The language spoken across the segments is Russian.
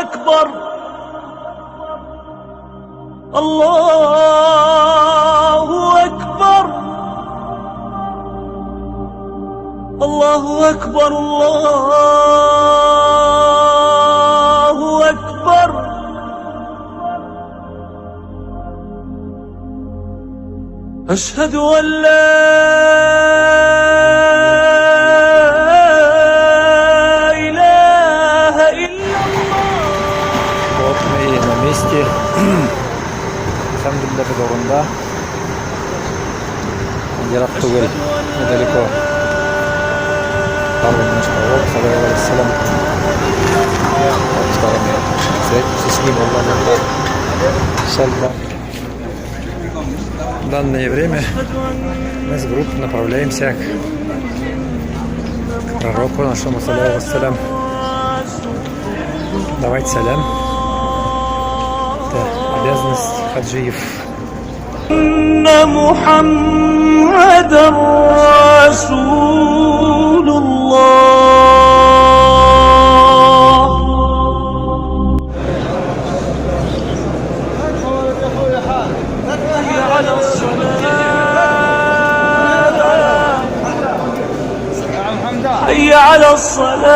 أكبر الله أكبر الله أكبر الله أكبر أشهد أن لا إله إلا الله. Вот мы и на месте. Алхамдулилlah, Бедорунда. Яраб Тугель, недалеко. Парвин наш пророк, саллаллаху алейхи вассалям. Встретимся с ним, Аллах. Сальба. В данное время мы с группой направляемся к пророку нашему, саллаллаху алейхи вассалям. Давайте салям. Это обязанность хаджиев. محمد رسول الله. حي على الصلاة.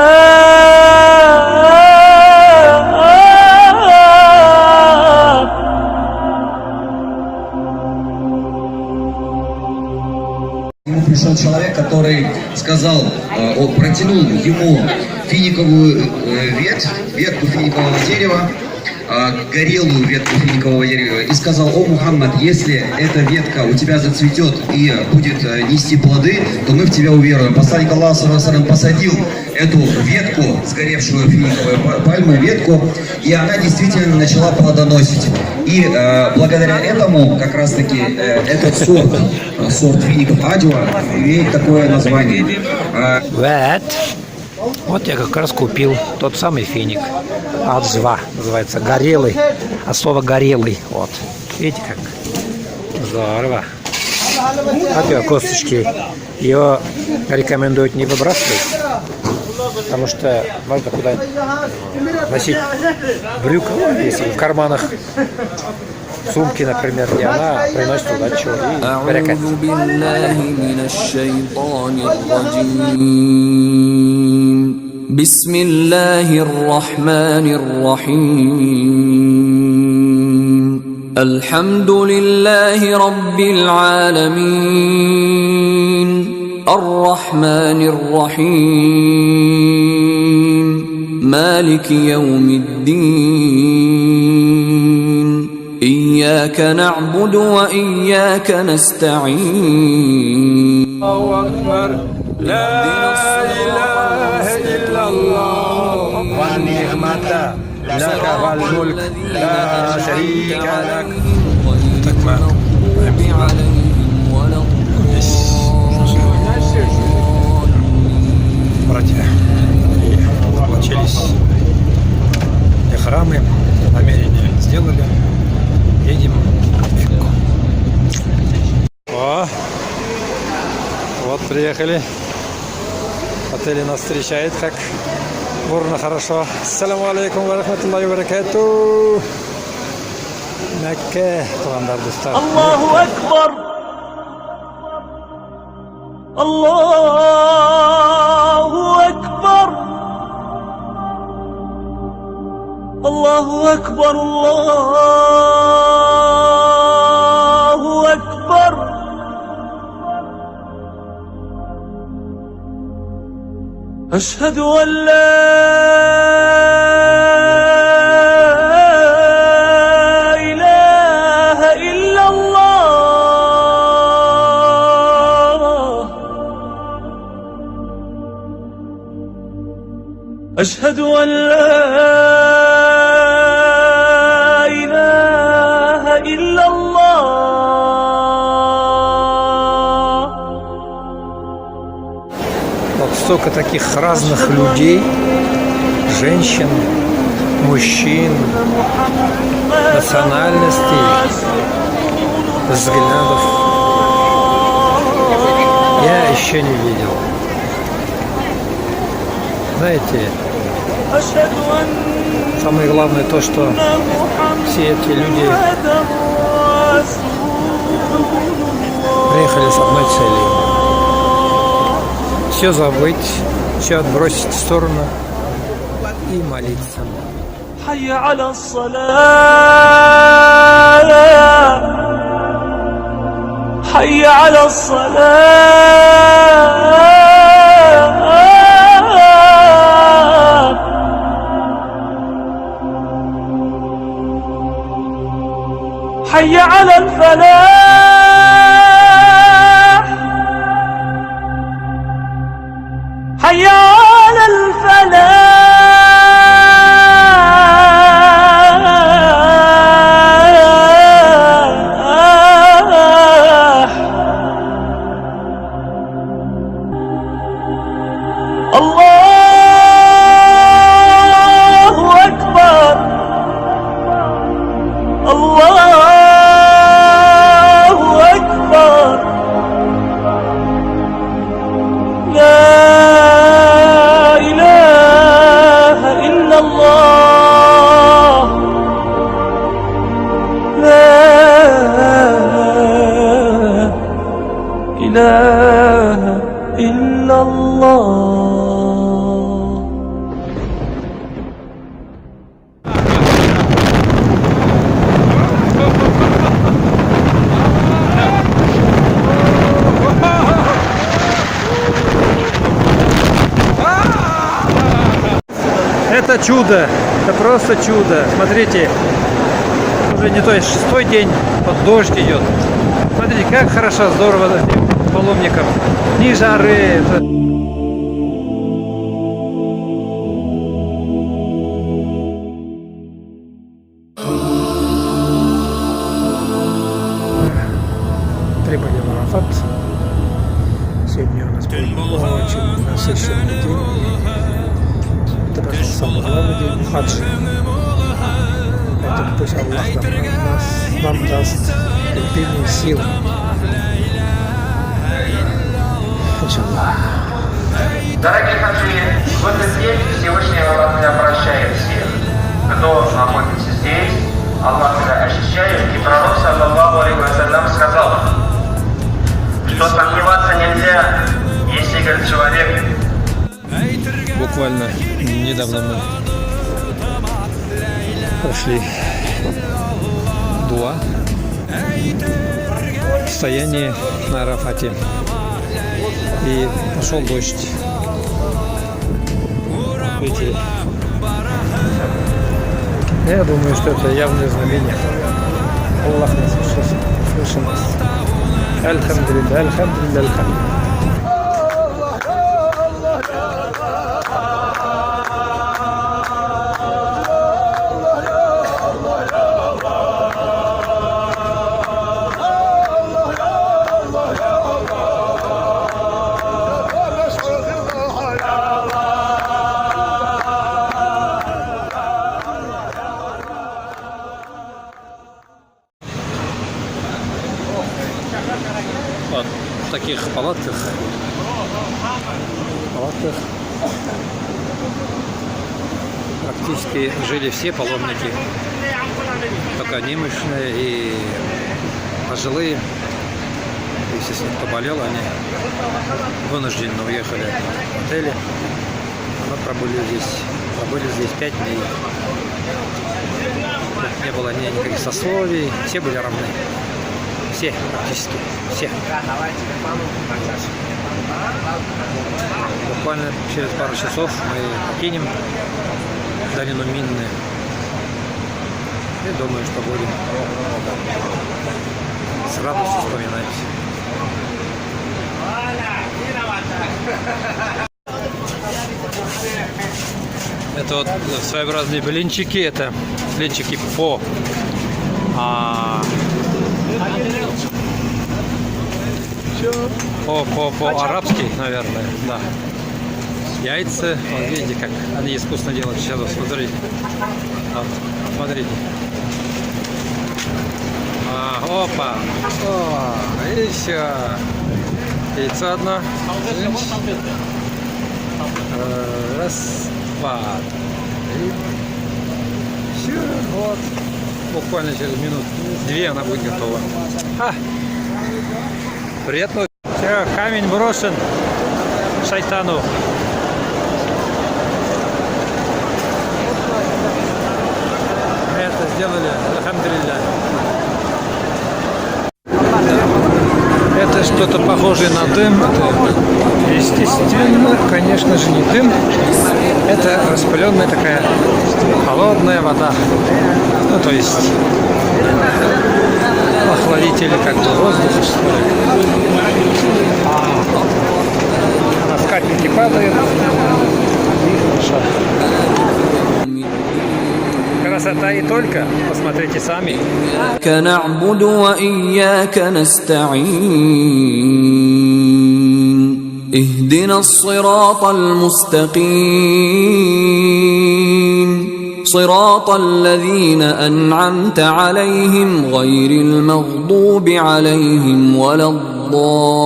Ему пришел человек, который сказал, он протянул ему финиковую ветку финикового дерева, горелую ветку финикового дерева, и сказал: о, Мухаммад, если эта ветка у тебя зацветет и будет нести плоды, то мы в тебя уверуем. Посланник Аллаха, саллаллаху алейхи вассалям, посадил эту ветку, сгоревшую финиковую пальму, ветку, и она действительно начала плодоносить. И благодаря этому, как раз таки, этот сорт фиников Аджва имеет такое название. Вот я как раз купил тот самый финик. Аджва называется, горелый. От слова горелый. Вот. Видите как? Здорово. Вот его косточки. Его рекомендуют не выбрасывать, потому что можно куда-нибудь носить брюка, если в карманах сумки, например, и она приносит удачу и берекет. بسم الله الرحمن الرحيم الحمد لله رب العالمين الرحمن الرحيم مالك يوم الدين إياك نعبد وإياك نستعين الله أكبر لا إله إلا الله والنعمة لك والملك لا شريك لك. Братья, получились и храмы, намерения сделали. Едем. О, вот приехали. Отель нас встречает как бурно, хорошо. Ассаламу алейкум ва рахматуллахи ва баракатух. Мекке, тугандар достар. الله أكبر الله أكبر الله أكبر الله أكبر أشهد أن لا إله إلا الله. أشهد أن لا إله إلا الله. Вот столько таких разных людей, женщин, мужчин, национальностей, взглядов я еще не видел. Знаете, أشهد أن Самое главное то, что все эти люди приехали с одной целью. Все забыть, все отбросить в сторону и молиться. حي على الصلاة حي على الصلاة حي على الفلاح حي على الفلاح الله أكبر الله أكبر لا إله إلا الله لا إله إلا الله. Это чудо, это просто чудо. Смотрите, уже не то есть 6-й день, вот дождь идет. Смотрите, как хорошо, здорово паломникам. Ни жары. Прибыли в Арафат. Сегодня у нас был очень насыщенный день. Это просто самый главный день хаджа. Поэтому пусть Аллах нам даст терпение, сил. Иншаллах. Дорогие хаджи, в этот день Всевышний Аллах обращает всех, кто находится здесь. Аллах это ощущает, и пророк, саллаллаху алейхи ва саллям, сказал, что сомневаться нельзя, если, говорит, человек Буквально недавно мы прошли дуа в стоянии на Арафате, и пошел дождь. Видите? Я думаю, что это явное знамение. Аллах нас услышал нас. Альхамдулилля, альхамдулилля, альхамдулилля. Вот в таких палатках практически жили все паломники, только немощные и пожилые. Если кто болел, они вынужденно уехали в отели. Мы пробыли здесь 5 дней. Тут не было никаких сословий, все были равны. Все, практически все. Буквально через пару часов мы покинем долину Минны. И думаю, что будем с радостью вспоминать. Это вот своеобразные блинчики, это блинчики по-арабски, наверное, да. Яйца, вот видите, как они искусно делают. Сейчас вот, смотрите. Вот, смотрите. Опа! О, еще. Яйцо одно. Раз, два, три. Все, вот. Буквально через минут 2 она будет готова. Приятного. Все, камень брошен шайтану. Мы это сделали, альхамдулилля. Это что-то похожее на дым. Это, естественно, конечно же, не дым. Это распыленная такая холодная вода. Ну, то есть охладители как бы воздуха, что ли. На скатерть падает. И хорошо. Красота и только. Посмотрите сами. إياك نعبد وإياك نستعين اهدنا الصراط المستقيم صراط الذين أنعمت عليهم غير المغضوب عليهم ولا الضالين.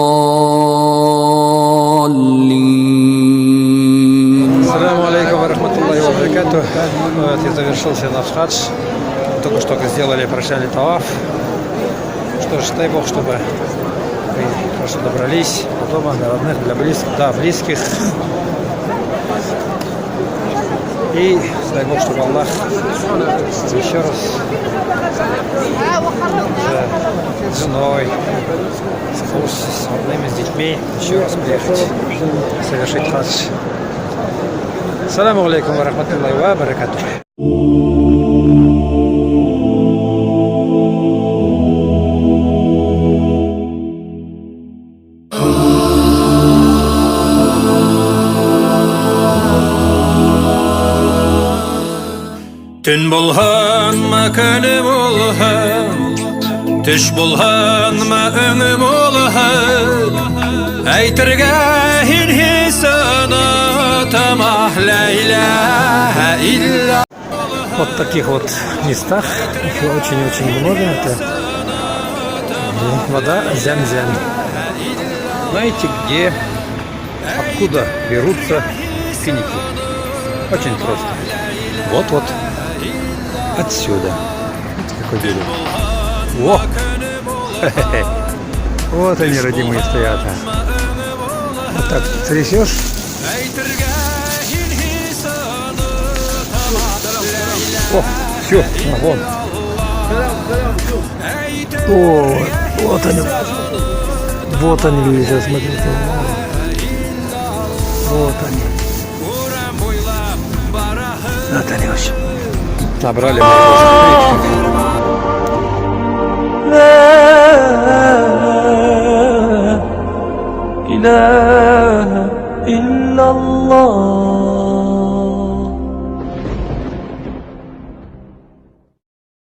Ассаламу алейкум ва рахматуллахи ва баракатух. Вот и завершился наш хадж. Только что сделали прощальный таваф. Что ж, дай Бог, чтобы вы хорошо добрались до дома, до родных, для близких. И дай Бог, чтобы Аллах еще раз с женой, с родными, с детьми еще раз приехать, совершить хадж. Ассаламу алейкум ва рахматуллахи ва баракатух. Tün bulhanma könü bulhan Түш bulhanma öngü bulhan Aytırga hinhi sana Tamah la ilaha illa. Вот в таких вот местах их очень-очень много. Это вода Зям-Зям. Знаете, где, откуда берутся финики? Очень просто. Вот-вот. Отсюда. Какой берег. Во! Вот они, родимые, стоят. Вот так трясешь. О, все, вон. О, вот они. Вот они лежат, смотрите. Вот они. Вот они вообще. Набрали мы. لا إله إلا الله